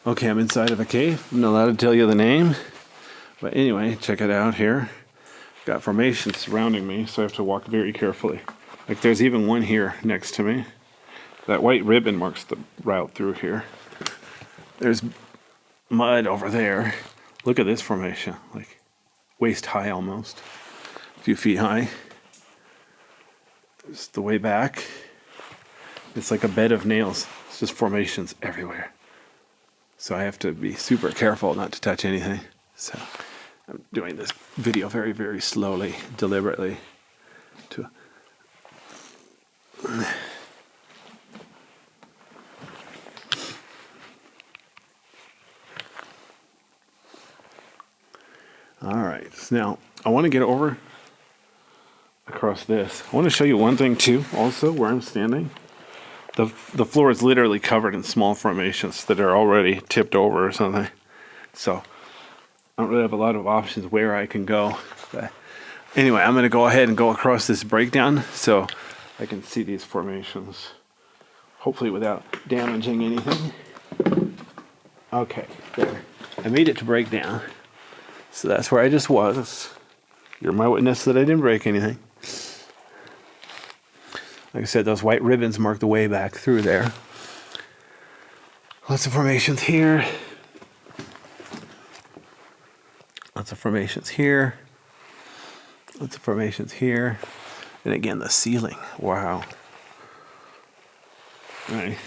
Okay, I'm inside of a cave. I'm not allowed to tell you the name. But anyway, check it out here. Got formations surrounding me, so I have to walk very carefully. Like there's even one here next to me. That white ribbon marks the route through here. There's mud over there. Look at this formation, like waist high almost. A few feet high. There's the way back. It's like a bed of nails. It's just formations everywhere. So I have to be super careful not to touch anything. So I'm doing this video very, very slowly, deliberately. All right, so now I want to get over across this. I want to show you one thing too, also where I'm standing. The floor is literally covered in small formations that are already tipped over or something. So I don't really have a lot of options where I can go. But anyway, I'm going to go ahead and go across this breakdown so I can see these formations, hopefully without damaging anything. Okay, there. I made it to breakdown. So that's where I just was. You're my witness that I didn't break anything. Like I said, those white ribbons mark the way back through there. Lots of formations here. Lots of formations here. Lots of formations here. And again, the ceiling. Wow. All right.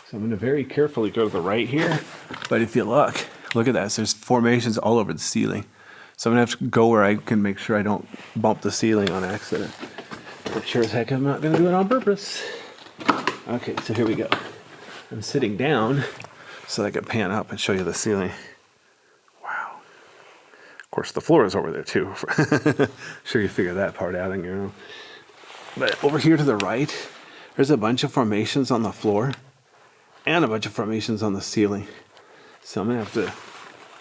So I'm going to very carefully go to the right here. But if you look at that. There's formations all over the ceiling. So I'm going to have to go where I can make sure I don't bump the ceiling on accident. But sure as heck I'm not going to do it on purpose. Okay, so here we go. I'm sitting down so that I can pan up and show you the ceiling. Wow. Of course, the floor is over there too. Sure you figure that part out on your own. But over here to the right, there's a bunch of formations on the floor and a bunch of formations on the ceiling. So I'm going to have to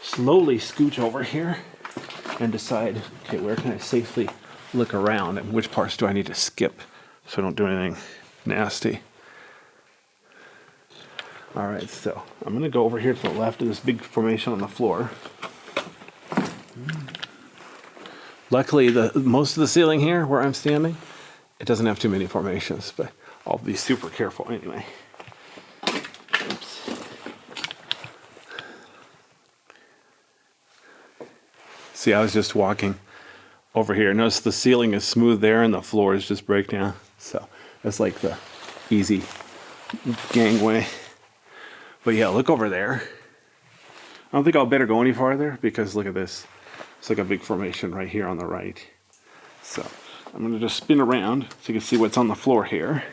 slowly scooch over here and decide, okay, where can I safely look around and which parts do I need to skip so I don't do anything nasty. All right, so I'm going to go over here to the left of this big formation on the floor. Luckily, most of the ceiling here where I'm standing, it doesn't have too many formations, but I'll be super careful anyway. Oops. See, I was just walking over here. Notice the ceiling is smooth there and the floor is just breakdown. So that's like the easy gangway. But yeah, look over there. I don't think I'll better go any farther because look at this. It's like a big formation right here on the right. So I'm going to just spin around so you can see what's on the floor here.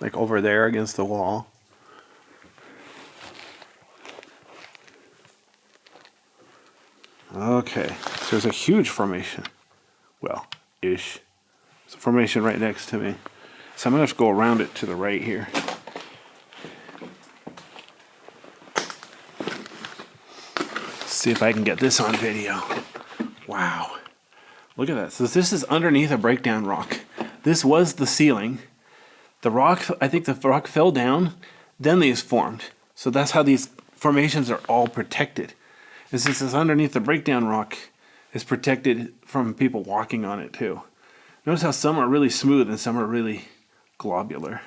Like over there against the wall. Okay, so there's a huge formation. Well, ish. There's a formation right next to me. So I'm going to have to go around it to the right here. See if I can get this on video. Wow. Look at that. So this is underneath a breakdown rock. This was the ceiling. The rock, I think the rock fell down, then these formed. So that's how these formations are all protected. And since it's underneath the breakdown rock, it's protected from people walking on it too. Notice how some are really smooth and some are really globular.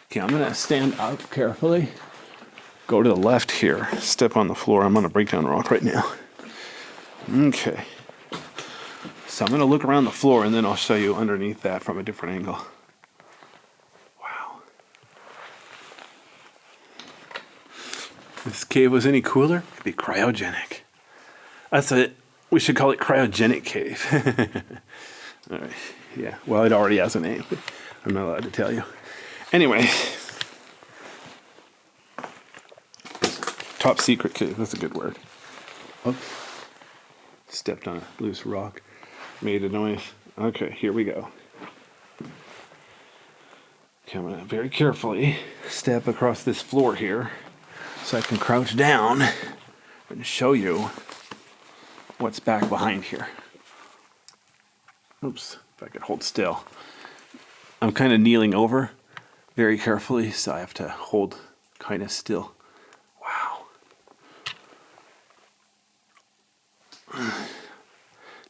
Okay, I'm going to stand up carefully. Go to the left here. Step on the floor. I'm on a breakdown rock right now. Okay. So I'm going to look around the floor and then I'll show you underneath that from a different angle. Wow. If this cave was any cooler, it'd be cryogenic. That's it. We should call it Cryogenic Cave. All right. Yeah. Well, it already has a name, but I'm not allowed to tell you. Anyway. Top secret cave. That's a good word. Oh. Stepped on a loose rock. Made a noise. Okay, here we go. Okay, I'm going to very carefully step across this floor here so I can crouch down and show you what's back behind here. Oops, if I could hold still. I'm kind of kneeling over very carefully, so I have to hold kind of still.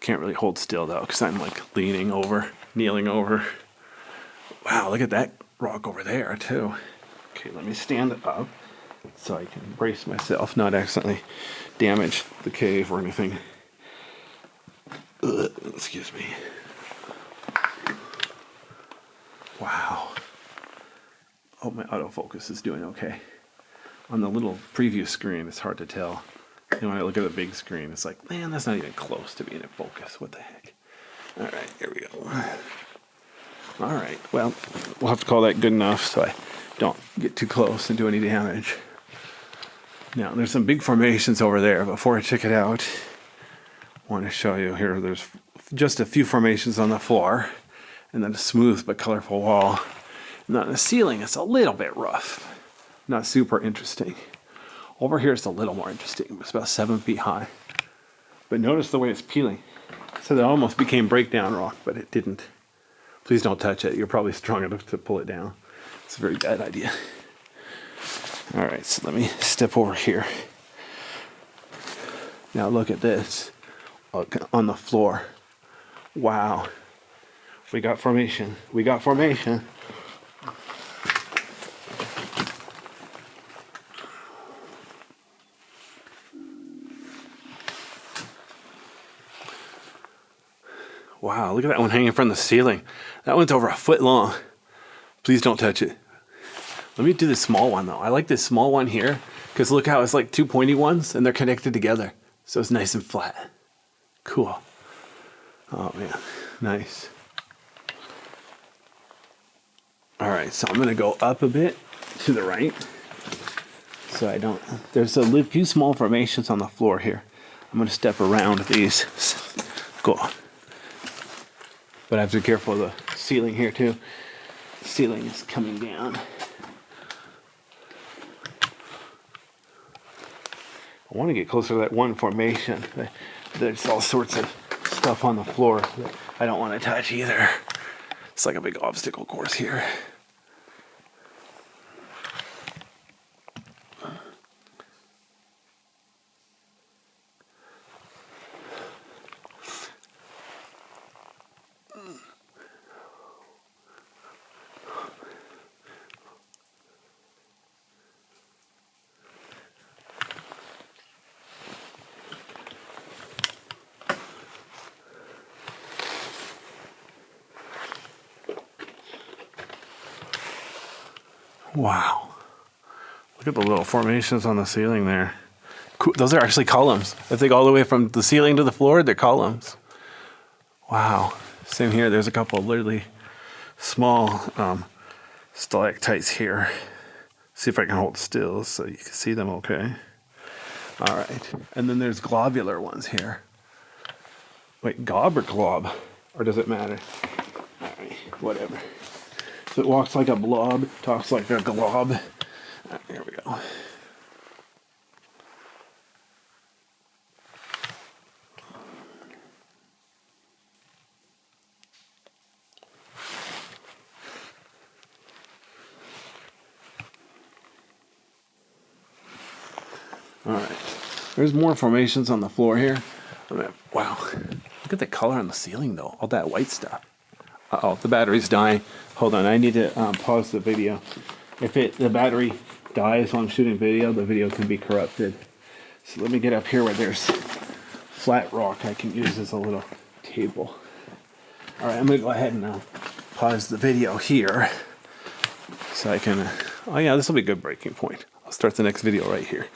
can't really hold still though, because I'm like kneeling over. Wow, look at that rock over there too. Okay, let me stand up so I can brace myself, not accidentally damage the cave or anything. Ugh, excuse me. Wow. Oh, my autofocus is doing okay. On the little preview screen, it's hard to tell. And when I look at the big screen, it's like, man, that's not even close to being in focus. What the heck? All right, here we go. All right, well, we'll have to call that good enough so I don't get too close and do any damage. Now, there's some big formations over there. Before I check it out, I want to show you here. There's just a few formations on the floor, and then a smooth but colorful wall. And on the ceiling, it's a little bit rough. Not super interesting. Over here, it's a little more interesting. It's about 7 feet high. But notice the way it's peeling. So that almost became breakdown rock, but it didn't. Please don't touch it. You're probably strong enough to pull it down. It's a very bad idea. All right, so let me step over here. Now look at this. Look on the floor. Wow. We got formation. We got formation. Wow, look at that one hanging from the ceiling. That one's over a foot long. Please don't touch it. Let me do the small one though. I like this small one here because look how it's like two pointy ones and they're connected together. So it's nice and flat. Cool. Oh man, nice. All right, so I'm gonna go up a bit to the right. So I don't, there's a few small formations on the floor here. I'm gonna step around these. Cool. But I have to be careful of the ceiling here too. The ceiling is coming down. I want to get closer to that one formation. There's all sorts of stuff on the floor that I don't want to touch either. It's like a big obstacle course here. Wow. Look at the little formations on the ceiling there. Cool. Those are actually columns. If they go all the way from the ceiling to the floor, they're columns. Wow. Same here. There's a couple of literally small stalactites here. See if I can hold still so you can see them okay. All right. And then there's globular ones here. Wait, gob or glob? Or does it matter? All right, whatever. So it walks like a blob, talks like a glob. Right, here we go. All right. There's more formations on the floor here. Wow. Look at the color on the ceiling, though. All that white stuff. Uh-oh, the battery's dying. Hold on, I need to pause the video. If the battery dies while I'm shooting video, the video can be corrupted. So let me get up here where there's flat rock I can use as a little table. All right, I'm gonna go ahead and pause the video here. So I can, oh yeah, this will be a good breaking point. I'll start the next video right here.